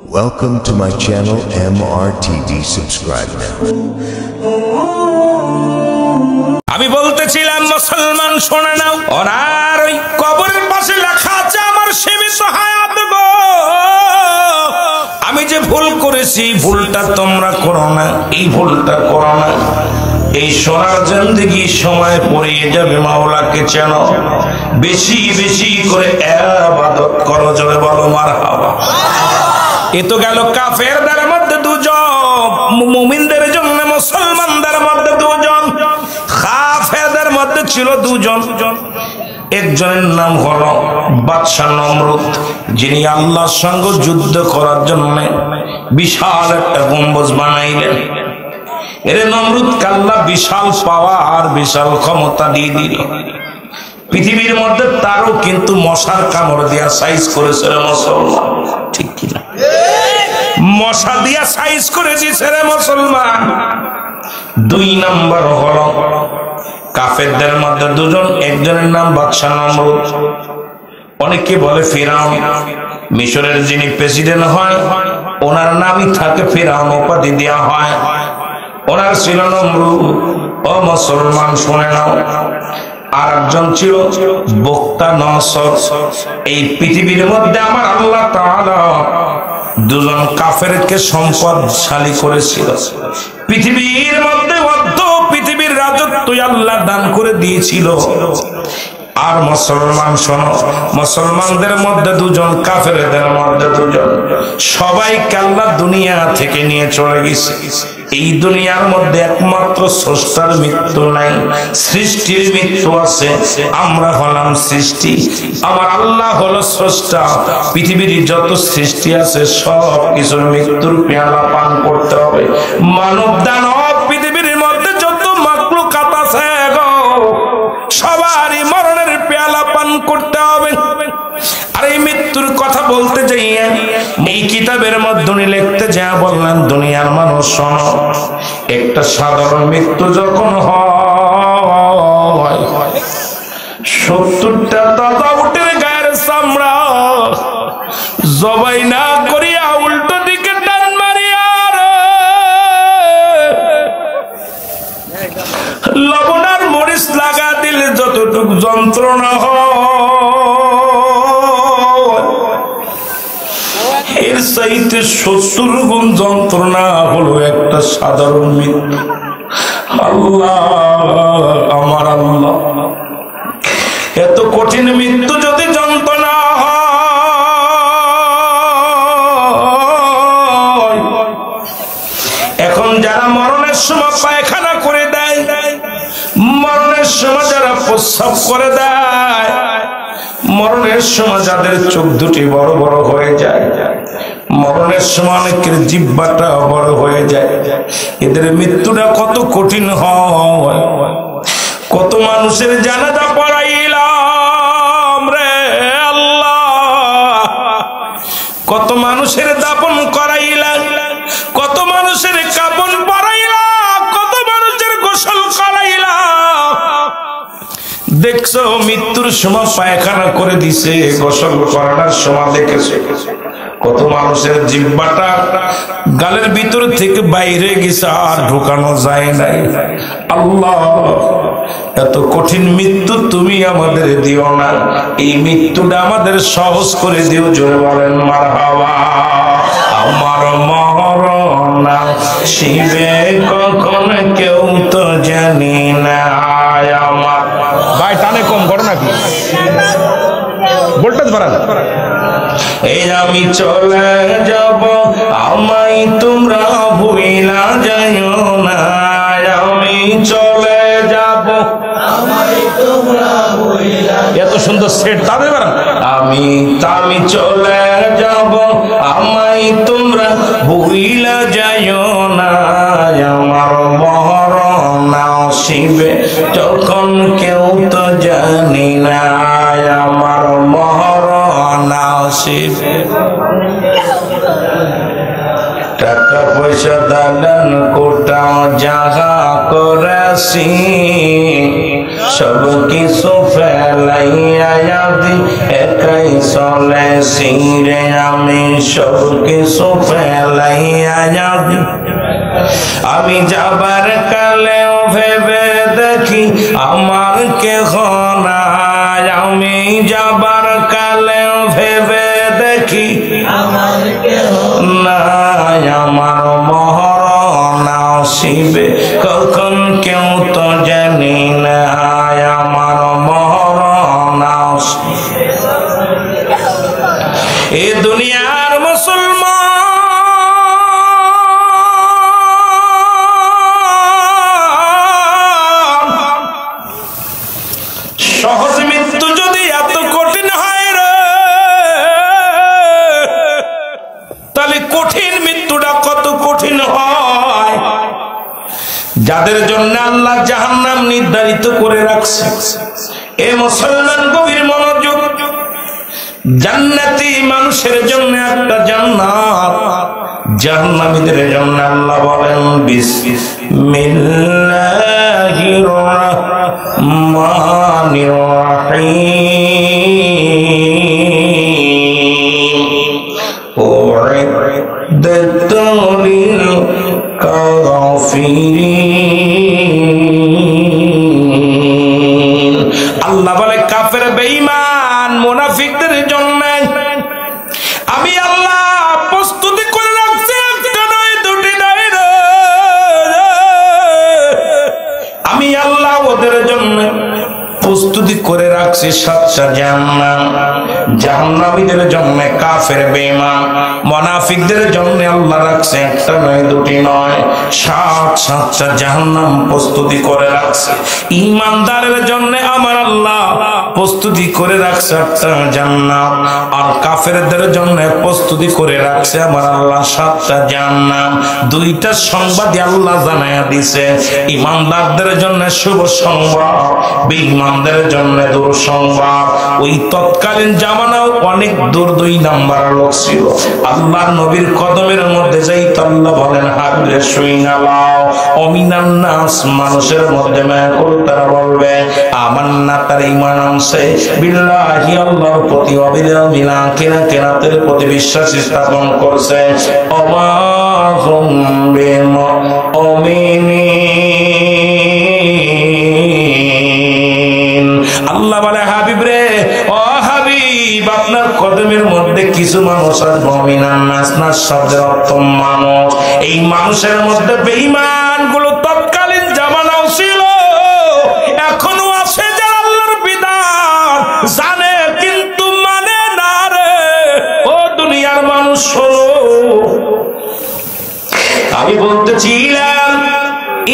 Welcome to my channel MRTV. Subscribe now. আমি বলতেছিলাম মুসলমান শুনে নাও, ওনার ওই কবরের পাশে লেখা আছে আমার সীমিত হায়াত গো। আমি যে ভুল করেছি ভুলটা তোমরা করো না, এই ভুলটা করো না। এই সোনার জিন্দেগি সময় পড়িয়ে যাবে, মাওলাকে চেনো, বেশি বেশি করে ইবাদত করো, জোরে বলো মারহাবা। এ তো গেল কাফেরদের মধ্যে দুজন, মুমিনদের জন্য মুসলমানদের মধ্যে দুজন, কাফেরদের মধ্যে ছিল দুজন। একজনের নাম হলো বাদশা নমরুদ, যিনি আল্লাহর সঙ্গে যুদ্ধ করার জন্য বিশাল একটা গম্বুজ বানাইলেন। এর নমরুদ আল্লাহ বিশাল পাওয়ার বিশাল ক্ষমতা দিয়ে দিল। পৃথিবীর মধ্যে তারও কিন্তু মশার কামড় দিয়া সাইজ করেছে মুসলমান, ঠিক কিনা? মশা দিয়া সাইজ করে দিয়েছে রে মুসলমান। দুই নাম্বার হলো কাফেরদের মধ্যে দুজন, একজনের নাম বাদশা নমরুদ, অনেকে বলে ফিরাউন। মিশরের যিনি প্রেসিডেন্ট হয় ওনার নামই থাকে ফিরাউন, উপাধি দেওয়া হয়। ওনার ছিল নমরুদ। ও মুসলমান শুনে নাও, আর একজন ছিল বক্তা নসর। এই পৃথিবীর মধ্যে আমার আল্লাহ তাআলা দুজন কাফেরকে সম্পদশালী করেছিল। পৃথিবীর মধ্যে অর্ধ পৃথিবীর রাজত্ব আল্লাহ দান করে দিয়েছিল। আর মুসলমান শোনো, মুসলমানদের মধ্যে দুজন, কাফেরদের মধ্যে দুজন, সবাইকে আল্লাহ দুনিয়া থেকে নিয়ে চলে গেছে। এই দুনিয়ার মধ্যে একমাত্র স্রষ্টার মৃত্যু নাই, সৃষ্টির মৃত্যু আছে। আমরা হলাম সৃষ্টি, আমার আল্লাহ হলো স্রষ্টা। পৃথিবীর যত সৃষ্টি আছে সব কিছুর মৃত্যুর পেয়ালা পান করতে হবে। মানব দানব পৃথিবীর মধ্যে যত মাখলুকাত আছে গো, সবারই মরণের পেয়ালা পান করতে হবে। আর এই মৃত্যুর কথা বলতে যাই এই কিতাবের মধ্যে লিখতে যা বললেন, দুনিয়ার মানুষ শোনো, একটা সাধারণ মৃত্যু যখন হয় 70টা দাদা উঠে গায়ের চামড়া জবাই না করিয়া উল্টো দিকে টান মারিয়া লবণ আর মরিচ লাগা দিলে যতটুকু যন্ত্রণা হয়, এর চাইতে 70 গুণ যন্ত্রণা হলো একটা সাধারণ মৃত্যু। আল্লাহ, আমার আল্লাহ, এত কঠিন মৃত্যু যদি যন্ত্রণা হয়, এখন যারা মরণের সময় পায়খানা করে দেয়, মরণের সময় যারা প্রস্রাব করে দেয়, মরণের সময় যাদের চোখ দুটি বড় বড় হয়ে যায়, মরণের সময় অনেকের জিহ্বাটা বড় হয়ে যায়, এদের মৃত্যুটা কত কঠিন হয়। কত মানুষের জানাজা পড়াইলাম রে আল্লাহ, কত মানুষের দাফন করাইলাম, কত মানুষের কাফন পরাইলাম, কত মানুষের গোসল করাইলাম। দেখছো মৃত্যুর সময় পায়খানা করে দিছে, গোসল করানোর সময় দেখেছে কত মানুষের জিহ্বাটা গালের ভিতর থেকে বাইরে গেছে, আর ঢোকানো যায় নাই। আল্লাহ, এত কঠিন মৃত্যু তুমি আমাদের দিও না, এই মৃত্যুটা আমাদের সহজ করে দিও, জোরে বলেন মারহাবা। আমার মরণ শিবে কখন কেউ তো জানি না। আমার ভাই টানে কম করো নাকি, ভোল্টেজ বাড়ান। এই আমি চলে যাব, আমায় তোমরা ভুইলা যাইও না। আমি চলে যাব, আমায় তোমরা ভুইলা। এত সুন্দর সেট তাদের বাড়ান। আমি চলে যাব, আমায় তোমরা ভুইলা যাইও না। আমার মরণ আসিবে তখন কেউ তো জানি না। আমার মরণ আসিবে। টাকা পয়সা দালান কোটা জাগা করেছি সব কিছু ফেলাইয়া দি একাই চলেছি রে আমি সব কিছু ফেলাইয়া দি আমি যাবার কালেও ভেবে দেখি আমার কেহ নাই আমি যাবার কালেও ভেবে দেখি আমার কেহ নাই আমার মরণ আসিবে কখন কেউ তো জানি না আমার মরণ আসিবে এ দুনিয়ার মুসলমান সহজ মৃত্যু যদি এত কঠিন হয় রে তাহলে কঠিন মৃত্যুটা কত কঠিন হয় যাদের জন্য আল্লাহ জাহান্নাম নির্ধারিত করে রাখছে এ মুসলমান গভীর মনোযোগ জান্নাতি মানুষের জন্য একটা জান্নাত জাহান্নামীদের জন্য আল্লাহ বলেন বিসমিল্লাহির রাহমানির রহিম উইদ্দাত লিল কাফিরিন আল্লাহ বলে কাফের বেঈমান মুনাফিকদের জন্য আমি আল্লাহ প্রস্তুতি করে রাখছি একটা নয় দুটি নয় রে আমি আল্লাহ ওদের জন্য প্রস্তুতি করে রাখছি 7টা জাহান্নাম জাহান্নামীদের জন্য কাফের বেঈমান মুনাফিকদের জন্য আল্লাহ রাখছে একটা নয় দুটি নয় 7টা জাহান্নাম প্রস্তুতি করে রাখছে ঈমানদারের জন্য আমার আল্লাহ প্রস্তুতি করে রাখছে 8টা জান্নাত আর কাফেরদের জন্য প্রস্তুতি করে রাখছে আমার আল্লাহ 7টা জাহান্নাম 2টা সংবাদ আল্লাহ জানায়া দিয়েছে ঈমানদারদের জন্য শুভ সংবাদ বেঈমানদের জন্য দুঃসংবাদ ওই তৎকালীন জামানাও অনেক দূর 2 নাম্বার লোক ছিল আল্লাহর নবীর কদমের মধ্যে যাইতো আল্লাহ বলেন হাবিবে শুইনা লাও অমিনান নাস মানুষের মধ্যে মায়াকুল তারা বলবে আমান্না তার ঈমান আনছে বিল্লাহি আল্লাহর প্রতি অবিরামিল আখিরাতের প্রতি বিশ্বাস স্থাপন করছে অমাহুম বিমুমিনিন আল্লাহ বলে হাবিব রে ও হাবিব আপনার কদমের মধ্যে কিছু মানুষ আর মুমিনান নাস নাস শব্দের অর্থ মানুষ এই মানুষের মধ্যে বেঈমান গুলো তৎকালীন জামানাও ছিল এখনো আছে যারা আল্লাহর বিধান জানে কিন্তু মানে না রে ও দুনিয়ার মানুষ শোনো আমি বলতেছিলাম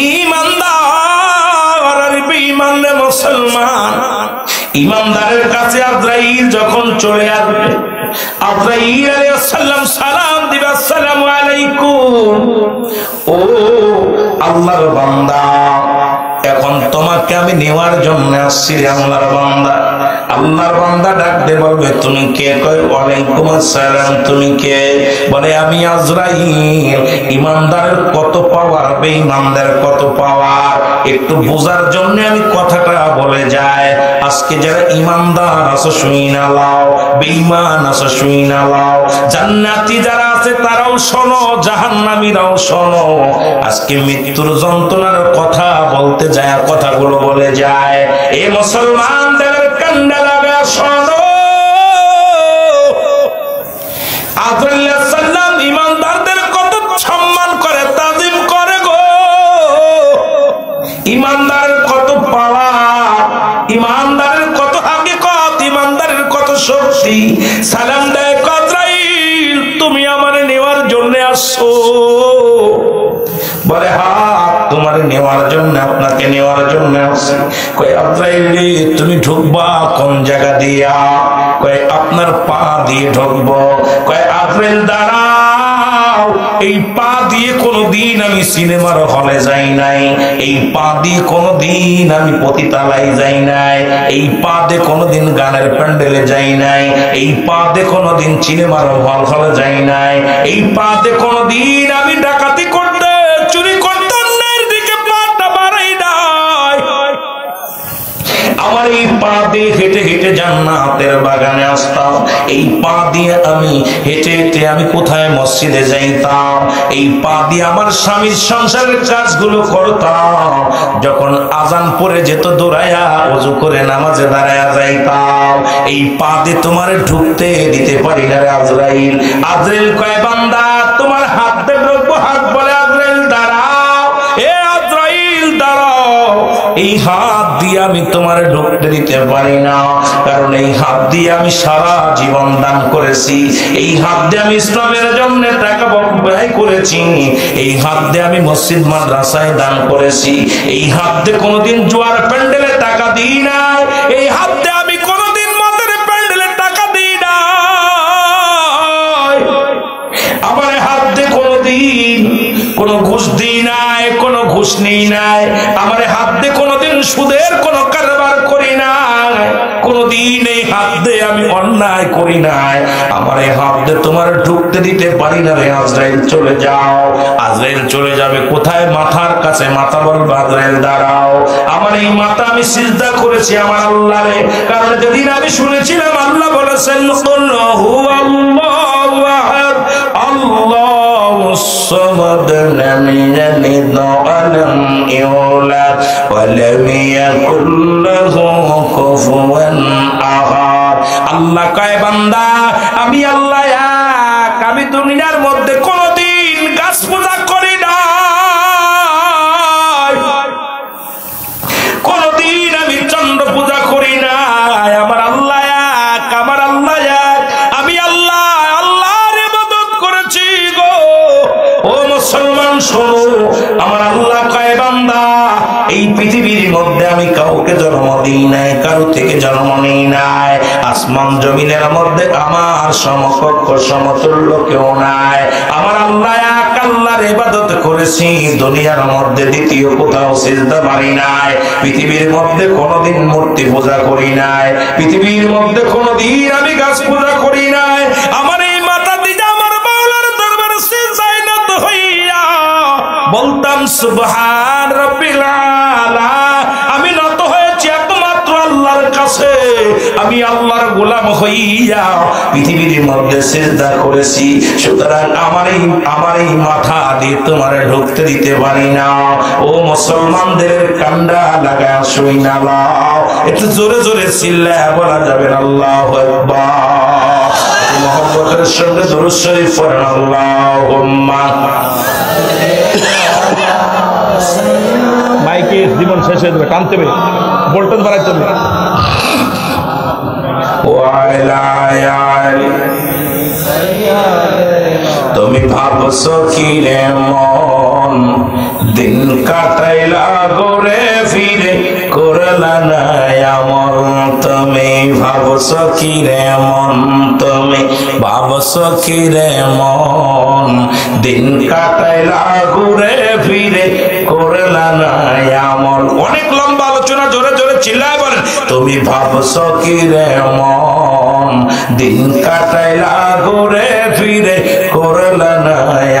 ঈমানদার আর বেঈমান মুসলমান ঈমানদারের কাছে আজরাইল যখন চলে আসবে আজরাইল আলাইহিস সালাম সালাম দিবে আসসালামু আলাইকুম ও আল্লাহর বান্দা এখন তোমাকে আমি নেওয়ার জন্য আসছি আল্লাহর বান্দা আল্লাহর বান্দা ডাক দিয়ে বলবে তুমি কে কয় ওয়ালাইকুম আসসালাম তুমি কে বলে আমি আজরাইল ঈমানদারের কত পাওয়ার বেঈমানদারের কত পাওয়ার একটু বোঝার জন্য আমি কথাটা বলে যাই আজকে যারা ঈমানদার আছে শুইনা লাও বেঈমান আছে শুইনা লাও জান্নাতি যারা আছে তারাও শোনো জাহান্নামীরাও শোনো আজকে মৃত্যুর যন্ত্রণার কথা বলতে যায় কথাগুলো বলে যায় এই মুসলমানদের কান্না লাগা শোনো আদরুল্লাহ সাল্লাম ঈমানদারদের কত সম্মান করে তাজিম করে গো ঈমানদারের কত পাওয়ার ঈমানদারের কত হাকিকত ঈমানদারের কত শক্তি সালাম দেয় আজরাইল তুমি আমারে নেওয়ার জন্য আসছো বলে হ্যাঁ তোমার নেওয়ার জন্য আপনাকে নেওয়ার জন্য আসছি কয় আজরাইল তুমি ঢুকবা কোন জায়গা দিয়া কয় আপনার পা দিয়ে ঢুকবো কয় আজরাইল দাঁড়াও এই পা দিয়ে কোনদিন আমি আমি সিনেমার হলে যাই নাই, এই পা দিয়ে কোনোদিন আমি পতিতালায় যাই নাই, এই পা দিয়ে কোনোদিন গানের প্যান্ডেলে যাই নাই, এই পা দিয়ে কোনোদিন সিনেমার হলে যাই নাই, এই পা দিয়ে কোনোদিন আমি ডাকাতি করতে চুরি করতে অন্যের দিকে পাটা বাড়াই নাই। আমার এই পা দিয়ে হেঁটে হেঁটে জান্নাতের বাগানে আসতাম, এই পা দিয়ে আমি হেঁটে হেঁটে আমি কোথায় মসজিদে যাইতাম, এই পা দিয়ে আমার স্বামীর সংসারের কাজগুলো করতাম, যখন আজান পড়ে যেত দৌড়াইয়া ওযু করে নামাজে দাঁড়ায়া যাইতাম, এই পা দিয়ে তোমার ঢুকতে দিতে পারি না রে আজরাইল। আজরাইল কয় বান্দা তোমার হাত দিয়ে ঢুকবো, হাত বলে আজরাইল দাঁড়াও, এ আজরাইল দাঁড়াও, এই হাত দিয়ে আমি তোমার ঢুকতে দিতে পারি না, কারণ এই হাত দিয়ে আমি সারা জীবন দান করেছি, এই হাত দিয়ে আমি ইসলামের জন্য টাকা ব্যয় করেছি, এই হাত দিয়ে আমি মসজিদ মাদ্রাসায় দান করেছি, এই হাত দিয়ে কোনোদিন জুয়ার প্যান্ডেলে টাকা দিই না, এই হাত দিয়ে আমি কোনোদিন মদের প্যান্ডেলে টাকা দিই না, আমার হাত দিয়ে কোনোদিন কোনো ঘুষ দিই নাই, কোনো ঘুষ নেই নাই, আমার হাত দিয়ে কোনোদিন সুদের কোনো কারবার করি নাই, কোনোদিন এই হাত দিয়ে আমি অন্যায় করি নাই, আমার এই হাত দিয়ে তোমার ঢুকতে দিতে পারি না রে আজরাইল চলে যাও। আজরাইল চলে যাবে কোথায়? মাথার কাছে, মাথা বলবে আজরাইল দাঁড়াও, আমার এই মাথা আমি সিজদা করেছি আমার আল্লাহরে, কারণ যেদিন আমি শুনেছিলাম আল্লাহ বলেছেন আল্লাহু আহাদ আল্লাহুস সামাদ লাম ইয়ালিদ ওয়া লাম ইউলাদ ওয়া লাম ইয়াকুল লাহু কুফুয়ান আহাদ। আল্লাহ কয় বান্দা আমি আল্লাহ এক, আমি দুনিয়ার মধ্যে কোনদিন গাছ পূজা করি না, কোনদিন আমি চন্দ্র পূজা করি না, আমার আল্লাহ এক, আমার আল্লাহ এক, আমি আল্লাহ আল্লাহর ইবাদত করেছি গো। ও মুসলমান শোনো, আমার আল্লাহ কয় বান্দা এই পৃথিবীর মধ্যে আমি কাউকে জন্ম দিই নাই, কারো থেকে জন্ম নেই নাই, আসমান জমিনের মধ্যে আমার সমকক্ষ সমতুল্য কেউ নাই, আমার আল্লাহ এক আল্লাহর ইবাদত করেছি, দুনিয়ার মধ্যে দ্বিতীয় কোথাও সিজদা মারি নাই, পৃথিবীর মধ্যে কোনোদিন মূর্তি পূজা করি নাই, পৃথিবীর মধ্যে কোনোদিন আমি গাছ পূজা করি নাই, আমার এই মাথা দিয়ে আমার মাওলার দরবারে সিজদায় নত হইয়া বলতাম সুবহান রাব্বিল আলা, আমি নত হয়েছি একমাত্র আল্লাহর কাছে, আমি আল্লাহর গোলাম হইয়া পৃথিবীর মধ্যে সিজদা করেছি, সুতরাং আমার এই মাথা দিয়ে তোমার ঢুকতে দিতে পারি না। ও মুসলমানদের কান্ডা লাগায় শুই না, একটু জোরে জোরে চিল্লায় বলা যাবে আল্লাহু আকবার, মুহাম্মদের সঙ্গে দরুদ শরীফ পড়েন আল্লাহুম্মা। মাইকে জীবন শেষ হয়ে যাবে, টানতে হবে, ভোল্টেজ বাড়াইতে হবে। তুমি ভাবছো কি রে মন, দিন কাটাইলা ঘুরে ফিরে করলা না আমল, তুমি ভাবছো কি রে মন, তুমি ভাবছো কি রে মন, দিন কাটাইলা ঘুরে ফিরে করলা না আমল। অনেক লম্বা আলোচনা, জোরে জোরে চিল্লায় বলেন, তুমি ভাবছো কি রে মন, দিন কাটাইলা ঘুরে ফিরে করলা না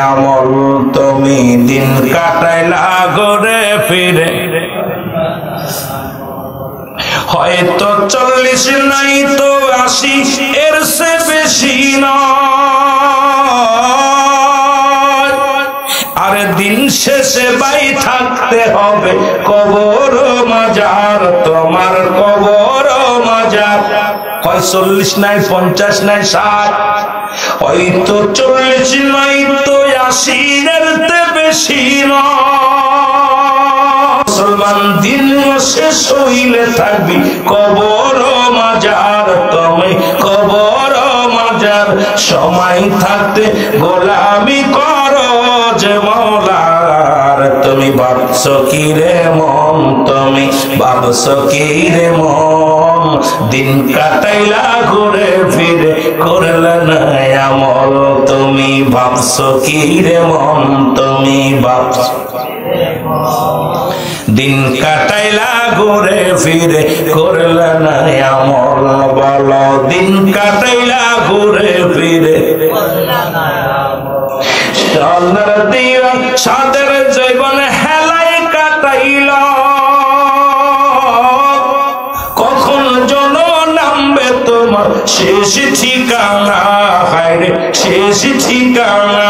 আমল, তুমি দিন কাটাইলা ঘুরে ফিরে, হয়তো 40 নাই তো 80, এর সে বেশি নয়, আরে দিন শেষে বাই থাকতে হবে কবর মাজার, তোমার কবর মাজার, হয় 40 নাই 50 নাই 60, হয়তো 40 নাই তো 80, এর তে বেশি নয়, মুসলমান দিন শেষ হইলে থাকবি কবর মাজার, তুমি কবর মাজার, সময় থাকতে গোলামি করো যে মওলার, তুমি ভাবছো কি রে মন, তুমি ভাবছো কি রে মন, দিন কাটাইলা ঘুরে ফিরে করলা না আমল তুমি ভাবছো কি রে মন তুমি ভাবছো দিন কাটাইলা ঘুরে ফিরে করলা না আমল বলো দিন কাটাইলা ঘুরে ফিরে সাদের জীবন হেলাই কাটাইল কখন জন নামবে তোমার শেষ ঠিকানা হায়রে শেষ ঠিকানা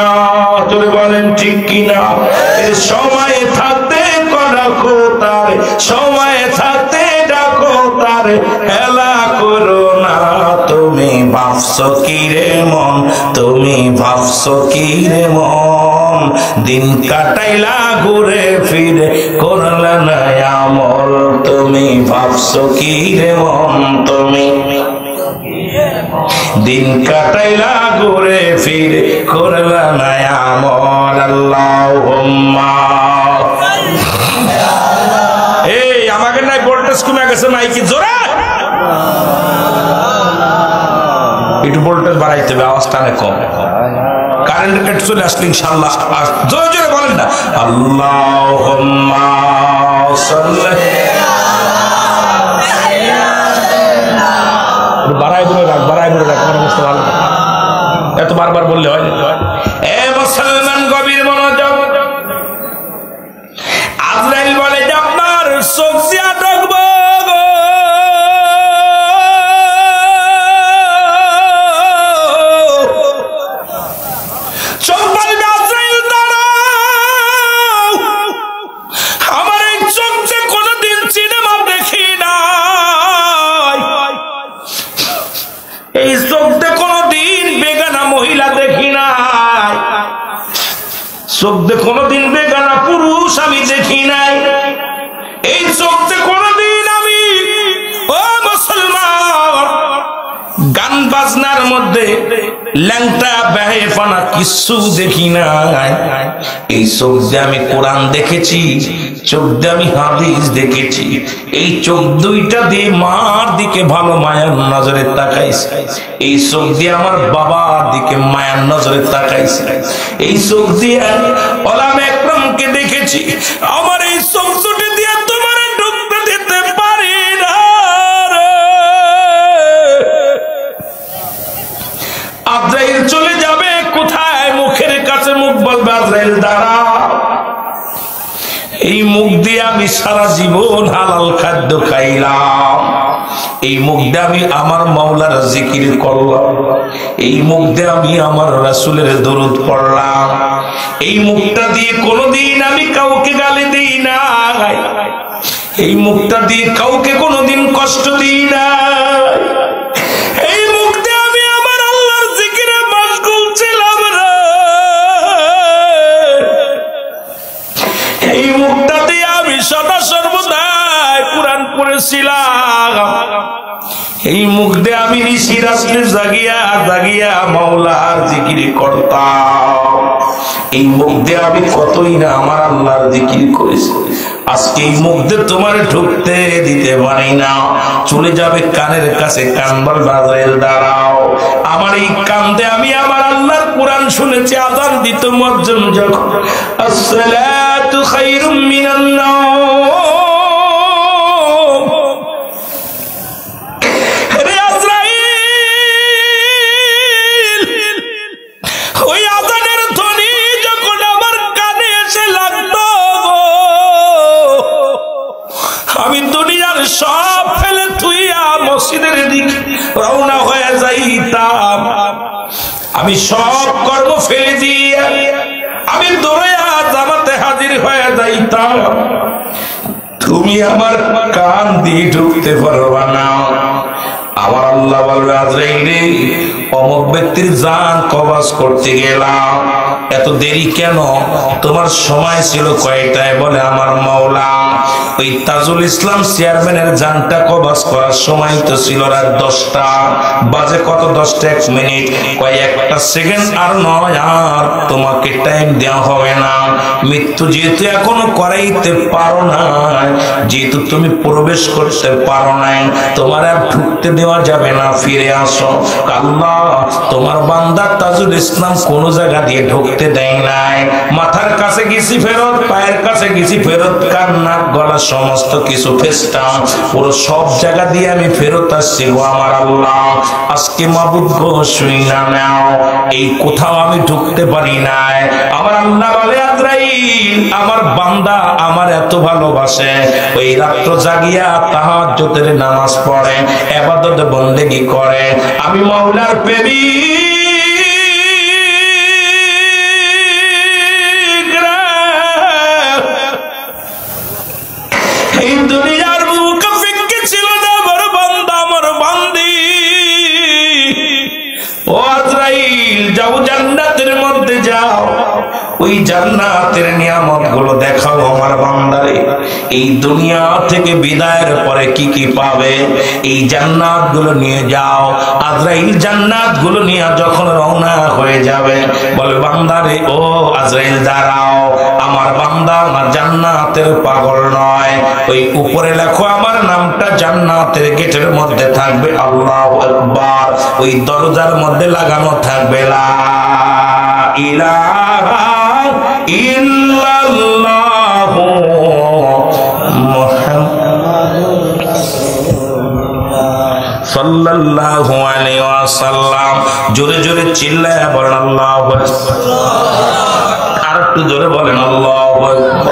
তোরে বলেন ঠিক কিনা এর সময় থাকতে রাখো তারে সময় থাকতে রাখো তারে হেলা করো না তুমি ভাবছো কি রে মন তুমি ভাবছো কি রে মন দিন কাটাইলা ঘুরে ফিরে করলা না আমল তুমি ভাবছো কি রে মন তুমি দিন কাটাইলা ঘুরে ফিরে করলা না আমল আল্লাহুম্মা এই আমাকে নাই ভোল্টেজ কমে গেছে মাইকি জোরে একটু ভোল্টেজ বাড়াইতে হবে আওয়াজটা অনেক কম কারেন্ট কেটে চলে আসলে ইনশাআল্লাহ জোরে জোরে বলেন না আল্লাহুম্মা সাল্লি বাড়াই দূরে রাখ আমার অবস্থা ভালো এত বারবার বললে হয় এ মুসলমান গভীর মনোযোগ আজরাইল বলে যে আপনার চোখ দিয়া ঢুকবো চোখ বলবে আজরাইল দাঁড়াও আমার এই চোখ যে কোনোদিন সিনেমা দেখি নাই এই চোখে কোনোদিন বেগানা মহিলা দেখি নাই চোখে কোনোদিন বেগানা পুরুষ আমি দেখি নাই এই চোখে কোনোদিন আমি ও মুসলমান গান বাজনার মধ্যে ল্যাংটা বেহায়াপনা কিছু দেখি নাই এই চোখ দিয়ে আমি কোরআন দেখেছি চোখ দিয়ে আমি হাদিস দেখেছি এই চোখ দুইটা দিয়ে মার দিকে ভালো মায়ার নজরে তাকাইছে এই চোখ দিয়ে আমার বাবার দিকে মায়ার নজরে তাকাইছে এই চোখ দিয়ে ওলামা একরামকে দেখেছি আমার এই চোখ দুটি দিয়ে তোমার ঢুকতে দিতে পারি না আজরাইল চলে যাবে কোথায় মুখের কাছে মুখ বলবে আজরাইল দাঁড়া এই মুখ দিয়ে আমি সারা জীবন হালাল খাদ্য খাইলাম এই মুখ দিয়ে আমি আমার মাওলার জিকির করলাম এই মুখ দিয়ে আমি আমার রাসূলের দরুদ পড়লাম এই মুখটা দিয়ে কোনোদিন আমি কাউকে গালি দিই না এই মুখটা দিয়ে কাউকে কোনোদিন কষ্ট দিই না এই মুখ দিয়ে আমি আমার আল্লাহর জিকিরে মশগুল ছিলাম রে এই মুখটা দিয়ে আমি সদা সর্বদা কুরআন পড়েছিলাম এই মুখ দিয়ে আমি নিশি রাত্রে জাগিয়া জাগিয়া মাওলার জিকির করতাম এই মুখ দিয়ে আমি কতই না আমার আল্লাহর জিকির করেছি আজকে এই মুখ দিয়ে তোমার ঢুকতে দিতে পারি না চলে যাবে কানের কাছে কান বলবে আজরাইল দাঁড়াও আমার এই কান দিয়ে আমি আমার আল্লাহর কোরআন শুনেছি আযান দিত মুয়াজ্জিন যখন আসসালাতু খায়রুম মিনান নাওম আমি দুনিয়ার সব ফেলে তুইয়া মসজিদের দিকে রওনা হয়ে যাইতাম আমি সব কর্ম ফেলে দিয়ে আমি দৌড়াইয়া জামাতে হাজির হয়ে যাইতাম তুমি আমার কান দিয়ে ঢুকতে পারবা না আমার আল্লাহ বলবে আজরাইল রে অমুক ব্যক্তির জান কবজ করতে গেলাম, এত দেরি কেন? তোমার সময় ছিল কয়টায়? বলে আমার মাওলা ওই তাজুল ইসলাম চেয়ারম্যানের জানটা কবজ করার সময় তো ছিল রাত 10টা বাজে। কত 10টা 1 মিনিট? কয়েকটা সেকেন্ড আর নয়, আর তোমাকে টাইম দেওয়া হবে না। মৃত্যু যেহেতু এখনো করাইতে পারো না, যেহেতু তুমি প্রবেশ করতে পারো নাই, তোমার আর ঢুকতে দেওয়া যাবে না। ফিরে আসো। আল্লাহ তোমার বান্দা তাজুল ইসলাম কোন জায়গা দিয়ে ঢুকতে দেয় নাই। মাথার কাছে গেছি ফেরত, পায়ের কাছে গেছি ফেরত, কান্না গলা সমস্ত কিছু ফেস্টাম পুরো সব জায়গা দিয়ে আমি ফেরত আসছি। আমার আল্লাহ আজকে মাবুদ গো শুই না নাও, এই কোথাও আমি ঢুকতে পারি নাই। আমার আল্লাহ বলে আজরাইল আমার বান্দা আমার এত ভালোবাসে, ওই রাত্র জাগিয়া তাহাজ্জুদের নামাজ পড়ে, ইবাদত বন্দেগী করে। আমি মাওলার প্রেমিক, এই দুনিয়ার বুকে ফিকে ছিল না আমার বান্দা আমার বান্দি। ও আজরাইল যাও জান্নাতের মধ্যে যাও, ওই জান্নাতের নিয়ামত গুলো দেখাও আমার বান্দারে। এই দুনিয়া থেকে বিদায়ের পরে কি কি পাবে এই জান্নাত গুলো নিয়ে যাও। আজরাইল জান্নাত গুলো নিয়ে যখন রওনা হয়ে যাবে, বলে বান্দারে ও আজরাইল দাঁড়াও, আমার বান্দা আমার জান্নাতের পাগল নয়। ওই উপরে লেখো আমার নামটা জান্নাতের গেটের মধ্যে থাকবে আল্লাহু আকবার, ওই দরজার মধ্যে লাগানো থাকবে লা ইলাহা ইল্লাল্লাহু মুহাম্মাদুর সাল্লাল্লাহু আলাইহি ওয়াসাল্লাম। জোরে জোরে চিল্লায়া বলেন আল্লাহু আকবার। আর একটু জোরে বলেন আল্লাহু আকবার।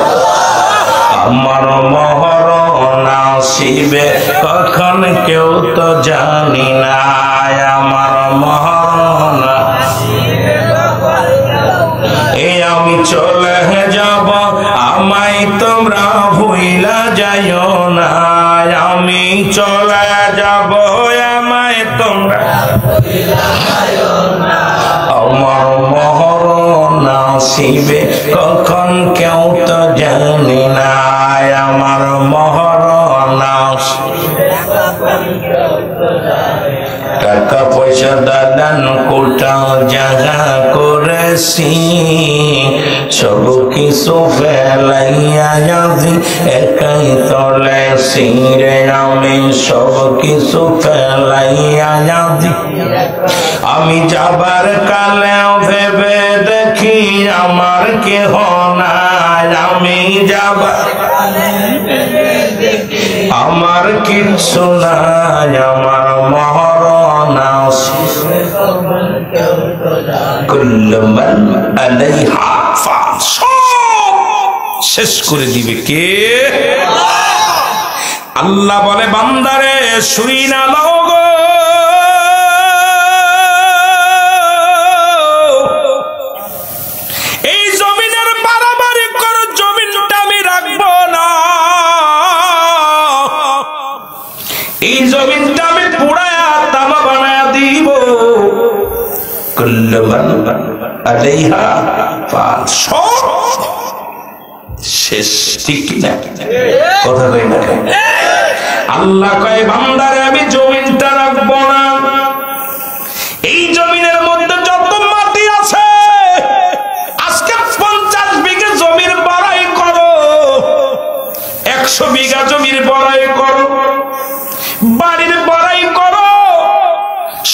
আমার মরণ আসিবে কখন কেউ তো জানি না, আমার মরণ এই আমি চলে যাব, আমায় তোমরা ভুইলা যাইও না। আমি চলে যাব, আমায় তোমরা আমার মরণ আসিবে কখন কেউ তো জানি না, আমার মরণ আসিবে। টাকা পয়সা দাদান কোটাও জায়গা করেছি, সব কিছু ফেলাইয়া যাবি একাই তলেছি রে। আমি সব কিছু ফেলাইয়া যাবি, আমি যাবার কালেও ভেবে দেখি আমার কেহ নাই। আমি যাবার আমার কিচ্ছু নাই, আমার মরণ আসিবে কুল্লু মান আলাইহা ফান, শেষ করে দিবে কে? আল্লাহ বলে বান্দারে শুই না লও গো, এই জমিনের বাড়াবাড়ি করো, জমিনটা আমি রাখবো না, এই জমিনটা আমি পুড়ায়া তামা বানায়া দিব। কুল্লু মান আলাইহা ফান, শেষ। ঠিক না? কথা কই না? আল্লাহ কয় বান্দারে আমি জমিনটা রাখবো না, এই জমিনের মধ্যে যত মাটি আছে আজকে 50 বিঘা জমির বড়াই করো, 100 বিঘা জমির বড়াই করো, বাড়ির বড়াই করো,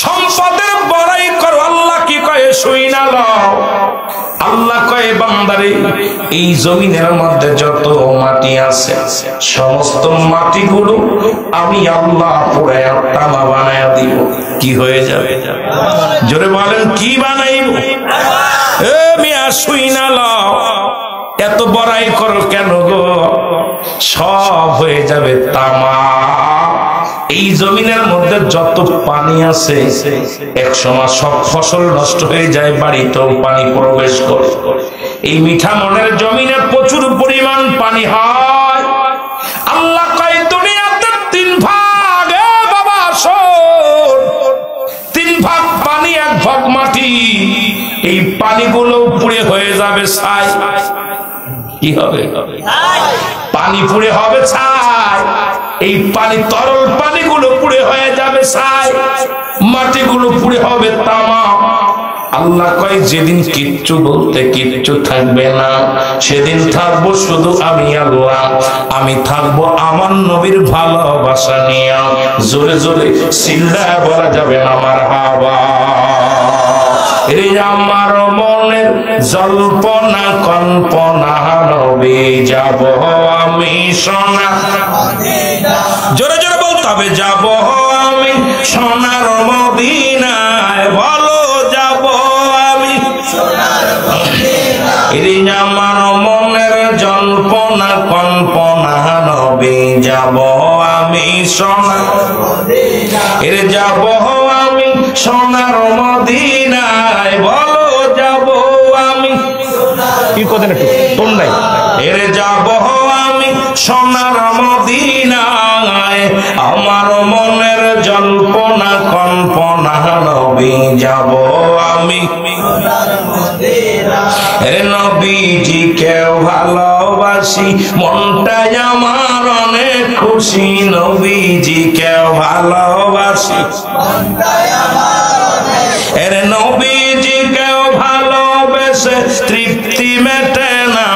সম্পদের বড়াই করো। আল্লাহ কি কয় শুই না লও। আল্লাহ কয় বান্দারে এই জমিনের মধ্যে যত মাটি আছে সমস্ত মাটিগুলো আমি আল্লাহ পুরায়া তামা বানায়া দিব। কি হয়ে যাবে? জোরে বলেন কি বানাইব? এ মিয়া শুই না লও, এত বড়াই করো কেন গো? সব হয়ে যাবে তামা। এই জমিনের মধ্যে যত পানি আছে এক সময় সব ফসল নষ্ট হয়ে যায়, বাড়িতেও পানি প্রবেশ করে। এই মিঠা মনের জমিনে প্রচুর পরিমাণ পানি হয়। আল্লাহ কয় দুনিয়াতে 3 ভাগ, বাবা শোন, 3 ভাগ পানি পানিগুলো পুড়ে হয়ে যাবে ছাই। কি হবে? পানি পুড়ে হবে ছাই। এই পানি, তরল পানিগুলো পুড়ে হয়ে যাবে ছাই, মাটিগুলো পুড়ে হবে তামা। আল্লাহ কয় যেদিন কিচ্ছু বলতে কিচ্ছু থাকবে না, সেদিন থাকবো শুধু আমি আল্লাহ। আমি থাকবো আমার নবীর ভালোবাসা নিয়ে। জোরে জোরে চিল্লায় বলা যাবে না মারহাবা। এই আমার মনের জল্পনা কল্পনা, নবী যাব আমি সোনা। জোরে জোরে বলতে হবে, যাব আমি সোনার মদিনায়। বলো যাব আমি সোনার মদিনায়। এই আমার মনের জল্পনা কল্পনা, নবী যাব আমি সোনার মদিনায়। এর যাব আমি সোনার মদিনায়। বলো যাব আমি কি কথা একটু তোর নাই। এর যাব আমি সোনার মদিনায়। আমার মনের জল্পনা কল্পনা, নবী যাব আমি সোনার মদিনায়। এর নবীজিকে ভালোবাসি, মনটাই আমার অনেক খুশি। নবীজিকে ভালোবাসি, মনটাই আমার অনেক। এর নবীজিকে ভালোবেসে তৃপ্তি মেটে না।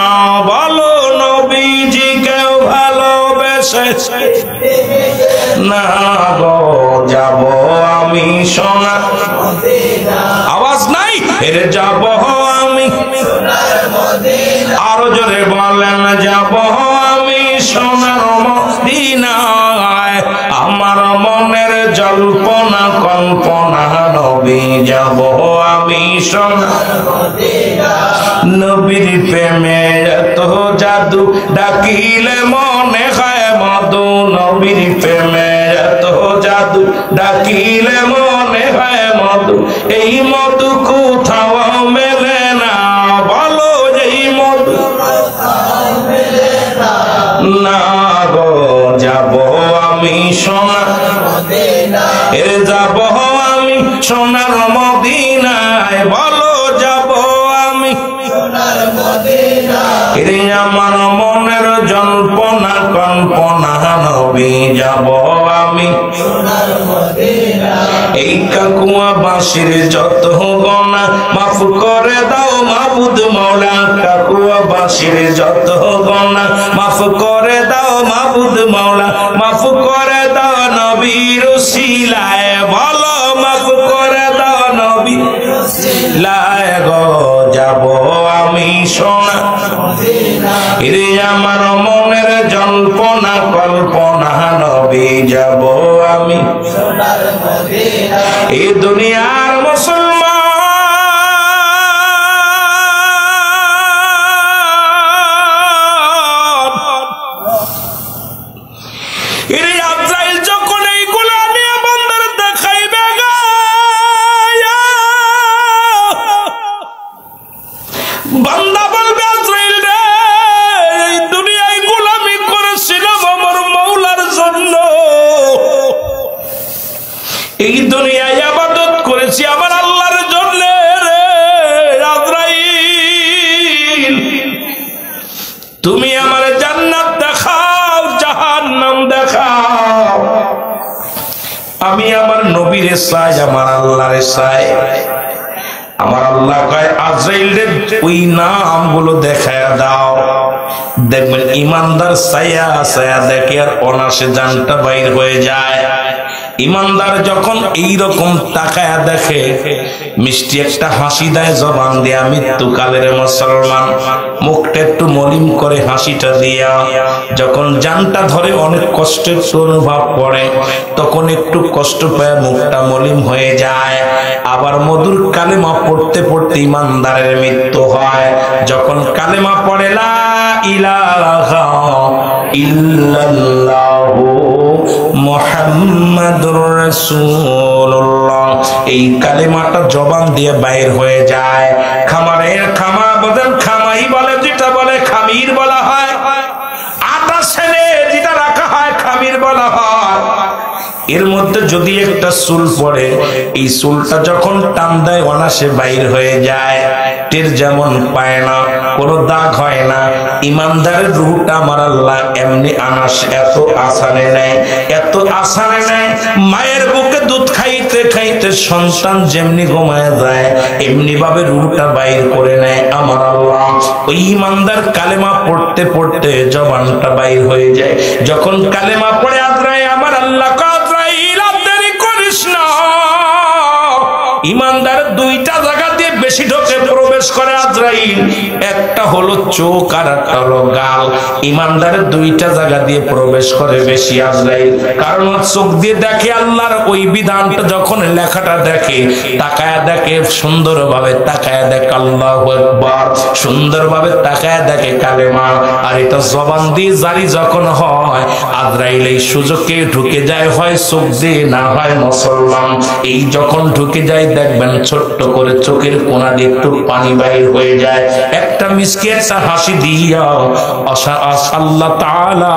বলো নবীজিকে ভালোবেসে না গো, যাব আমি সোনার মদিনায়। আওয়াজ নাই? এর যাব আমি সোনার মদিনায়। আরো জোরে বলেন, যাব আমি সোনার মদিনায়। আমার মনের জল্পনা কল্পনা, নবী যাব আমি সোনার মদিনায়। নবীর প্রেমে এত জাদু, ডাকিলে মনে হয় মধু। নবীর প্রেমে এত জাদু, ডাকিলে মনে হয় মধু। এই মধু কোথাও মেলে না। বলো এই মধু না গো, যাব আমি সোনার মদিনায়। এর যাব আমি সোনার মদিনায়। বলো যাব আমি সোনার মদিনায়। এর আমার মনের জল্পনা কল্পনা, নবী যাব আমি সোনার মদিনায়। এই কাকুয়া বাঁশির যত গনা, মাফ করে দাও মাবুদ মওলা। কাকুয়া বাঁশির যত গনা, মাফ করে দাও মাবুদ মওলা। মাফ করে দাও নবীর উসিলায়। বলো মাফ করে দাও নবীর উসিলায় গো, যাব আমি সোনার মদিনায়। এর আমার মনের জল্পনা কল্পনা, নবী যাব আমি সোনার মদিনায়। এই দুনিয়ার মুসলমান যখন এইগুলো নিয়ে বন্দর দেখাইবে, বান্দা বলবে আজরাইল রে, এই দুনিয়ায় গোলামি করেছিলাম আমার মওলার জন্য। এই দুনিয়ায় ইবাদত করেছি আমার আল্লাহর জন্য রে আজরাইল। তুমি আমার জান্নাত দেখাও, জাহান্নাম দেখাও। আমি আমার নবীরে চাই, আমার আল্লাহরে চাই। আমার আল্লাহ কয় আজরাইলের ওই নামগুলো দেখায়া দাও। দেখবেন ইমানদার ছায়া ছায়া দেখে আর অনাসে জানটা বাইর হয়ে যায়। ইমানদার যখন এইরকম তাকায়া দেখে, মিষ্টি একটা হাসি দেয় জবান দিয়া, মৃত্যুকালের মুসলমান মুখটা একটু মলিন করে হাসিটা দিয়া। যখন জানটা ধরে অনেক কষ্টের অনুভব করে, তখন একটু কষ্ট পায়, মুখটা মলিন হয়ে যায়। আবার মধুর কালেমা পড়তে পড়তে ইমানদারের মৃত্যু হয়। যখন কালেমা পড়ে লা ইলাহা ইল্লাল্লাহু মুহাম্মাদুর রাসূলুল্লাহ, এই কালেমাটা জবান দিয়ে বাইর হয়ে যায়। খামারের খামা বলেন, খামাই বলে যেটা বলে খামির বলা হয়। আটা ছেলে যেটা রাখা হয় খামির বলা হয়। এর মধ্যে যদি একটা চুল পড়ে, এই চুলটা যখন টান দেয় অনাসে বাইর হয়ে যায়। টের যেমন পায় না, কোনো দাগ হয় না, ইমানদারের রূহটা আমার আল্লাহ এমনি আনাস এত আসানে নেয়, এত আসানে নেয়। মায়ের বুকে দুধ খাইতে খাইতে সন্তান যেমনি ঘুমায় যায় এমনি ভাবে রূহটা বাইর করে নেয় আমার আল্লাহ। ওই ইমানদার কালেমা পড়তে পড়তে জবানটা বাইর হয়ে যায়। যখন কালেমা পড়ে আজরাইল আমার আল্লাহ আজরাইল দেরি করিস না। ইমানদার দুইটা জায়গা দিয়ে বেশি ঢোকে প্রবেশ করে আজরাইল, একটা হলো চোখ আর একটা হলো গাল। ইমানদারের দুইটা জায়গা দিয়ে প্রবেশ করে বেশি আজরাইল, কারণ চোখ দিয়ে দেখে আল্লাহর ওই বিধানটা, যখন লেখাটা দেখে তাকায়া দেখে সুন্দরভাবে, তাকায়া দেখে আল্লাহু আকবার, সুন্দরভাবে তাকায়া দেখে কালেমা। আর এটা জবান দিয়ে জারি যখন হয় আজরাইল এই সুযোগে ঢুকে যায়, হয় চোখ দিয়ে না হয় মুসলমান। এই যখন ঢুকে যায় দেখবেন ছোট্ট করে চোখের কোণা দিয়ে একটু পানি বাইর হয়ে যায়, একটা মিষ্টি একটা হাসি দিয়া আল্লাহ তাআলা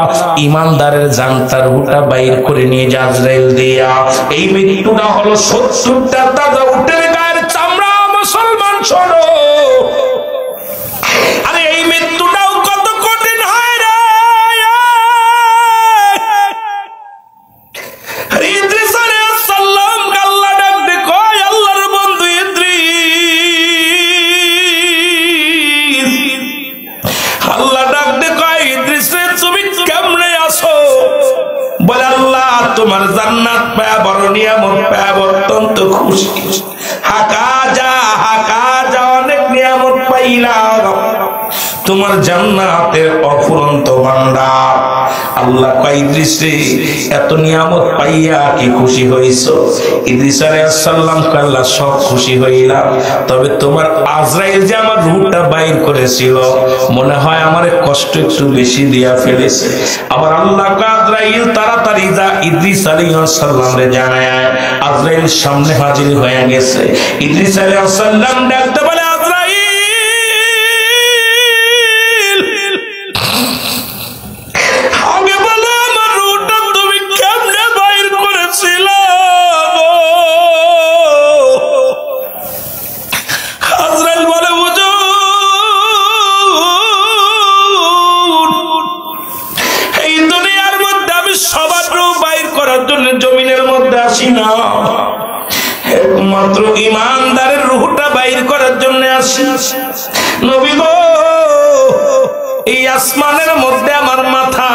ইমানদারের জানতার রূহটা বাইর করে নিয়ে যায় আজরাইল দিয়া। এই মৃত্যুটা হলো 70টা তাজা উটের গায়ের চামড়া। মুসলমান শোনো, আরে এই মৃত্যুটাও কত কঠিন হয় রে। ইদ্রিস আলাইহিস সালাম আল্লাহ ডাক দে কয়, আল্লাহর বন্ধু ইদ্রিস, আল্লাহ ডাক দে কয় ইদ্রিস রে তুমি কেমনে আছো? বলে আল্লাহ তোমার জান্নাত পায়া বড় নিয়ামত পায়া অত্যন্ত খুশি। হাকা যা অনেক নিয়ামত পাইলাম, তোমার জান্নাতের অফুরন্ত ভান্ডার। আল্লাহ কয় ইদ্রিস রে এত নিয়ামত পাইয়া কি খুশি হইছো? ইদ্রিস আলাইহিস সালাম কয় আল্লাহ সব খুশি হইলাম, তবে তোমার আজরাইল যে আমার রূহটা বাইর করেছিল মনে হয় আমার কষ্ট একটু বেশি দিয়া ফেলেছে। আবার আল্লাহ কয় আজরাইল তাড়াতাড়ি যা ইদ্রিস আলাইহিস সালাম রে জানায় আজরাইল সামনে হাজির হয়ে গেছে। ইদ্রিস আলাইহিস সালাম ডাকতে বলে একমাত্র ইমানদারের রূহটা বাইর করার জন্য আসি। নবী গো, এই আসমানের মধ্যে আমার মাথা,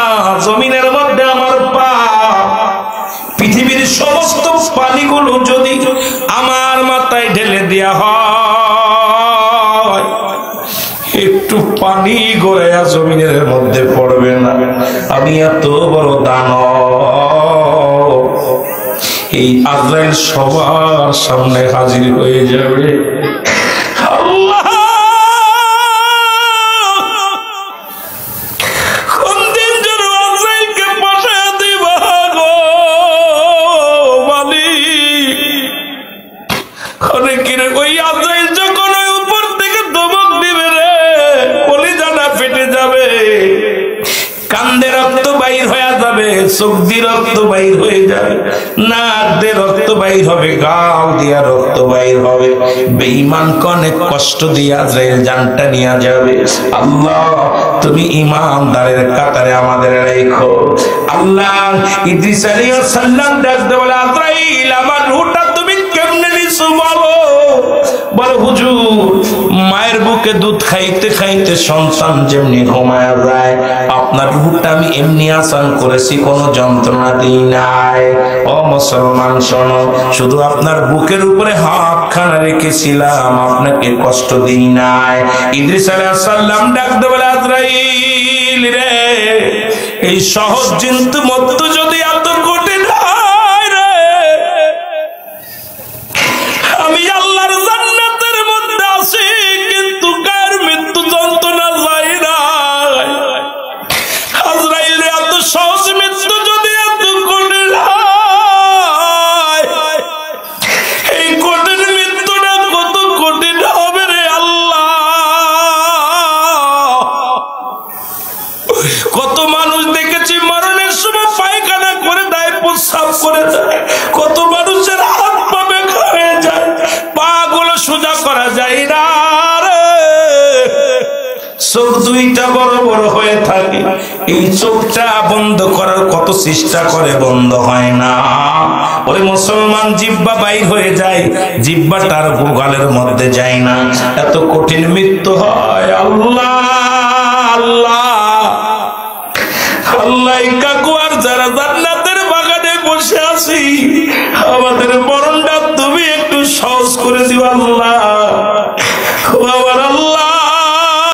জমিনের মধ্যে আমার পা, পৃথিবীর সমস্ত পানিগুলো যদি আমার মাথায় ঢেলে দেয়া হয় একটু পানি গড়াইয়া জমিনের মধ্যে পড়বে না। আমি এত বড় দানব, এই আজরাইল সবার সামনে হাজির হয়ে যাবে। আল্লাহ কোন দিন যেন আজরাইলকে পাঠিয়ে দিবা গো মালিক। অনেকের ওই আজরাইল যখন ওই উপর থেকে ধমক দিবে রে, কলিজাটা ফেটে যাবে, কান্দে রক্ত বাইর হয়ে যাবে, চোখ দিয়ে রক্ত বাইর হয়ে যাবে, নাক দিয়ে রক্ত বাইর হবে, গাল দিয়া রক্ত বাইর হবে। বেঈমানকে অনেক কষ্ট দিয়া আজরাইল জানটা নিয়ে যাবে। আল্লাহ তুমি ইমানদারের কাতারে আমাদের রাখো। আল্লাহ ইদ্রিস আলাইহিস সালাম ডাকতে বলে আজরাইল আমার রূহটা তুমি কেমনে নিছো বলো? বলে হুজুর, মায়ের বুকে দুধ খাইতে খাইতে সন্তান যেমনি ঘুমায়া যায় আপনার রূহটা আমি এমনি আসান করেছি, কোনো যন্ত্রণা দিই নাই। ও মুসলমান শোনো, শুধু আপনার বুকের উপরে হাতখানা রেখেছিলাম, আপনাকে কষ্ট দিই নাই। ইদ্রিস আলাইহিস সালাম ডাকতে বলে আজরাইল রে, এই সহজ চিন্ত মত যদি এত কঠিন হয় রে, আমি আল্লাহর জান্নাতের মধ্যে আছি কিন্তু গায়ের মৃত্যু যন্ত্রণা যায় না। আজরাইল এত সহজ মৃত্যু যদি এত কঠিন হয়, এই কঠিন মৃত্যুটা কত কঠিন হবে রে আল্লাহ। কত মানুষ দেখেছি মরণের সময় পায়খানা করে চোখ দুইটা বড় বড় হয়ে থাকে, এই চোখটা বন্ধ করার কত চেষ্টা করে বন্ধ হয় না। ওই মুসলমান জিহ্বা বাইর হয়ে যায়, জিহ্বাটার গোগালের মধ্যে যায় না, এত কঠিন মৃত্যু হয়। আল্লাহ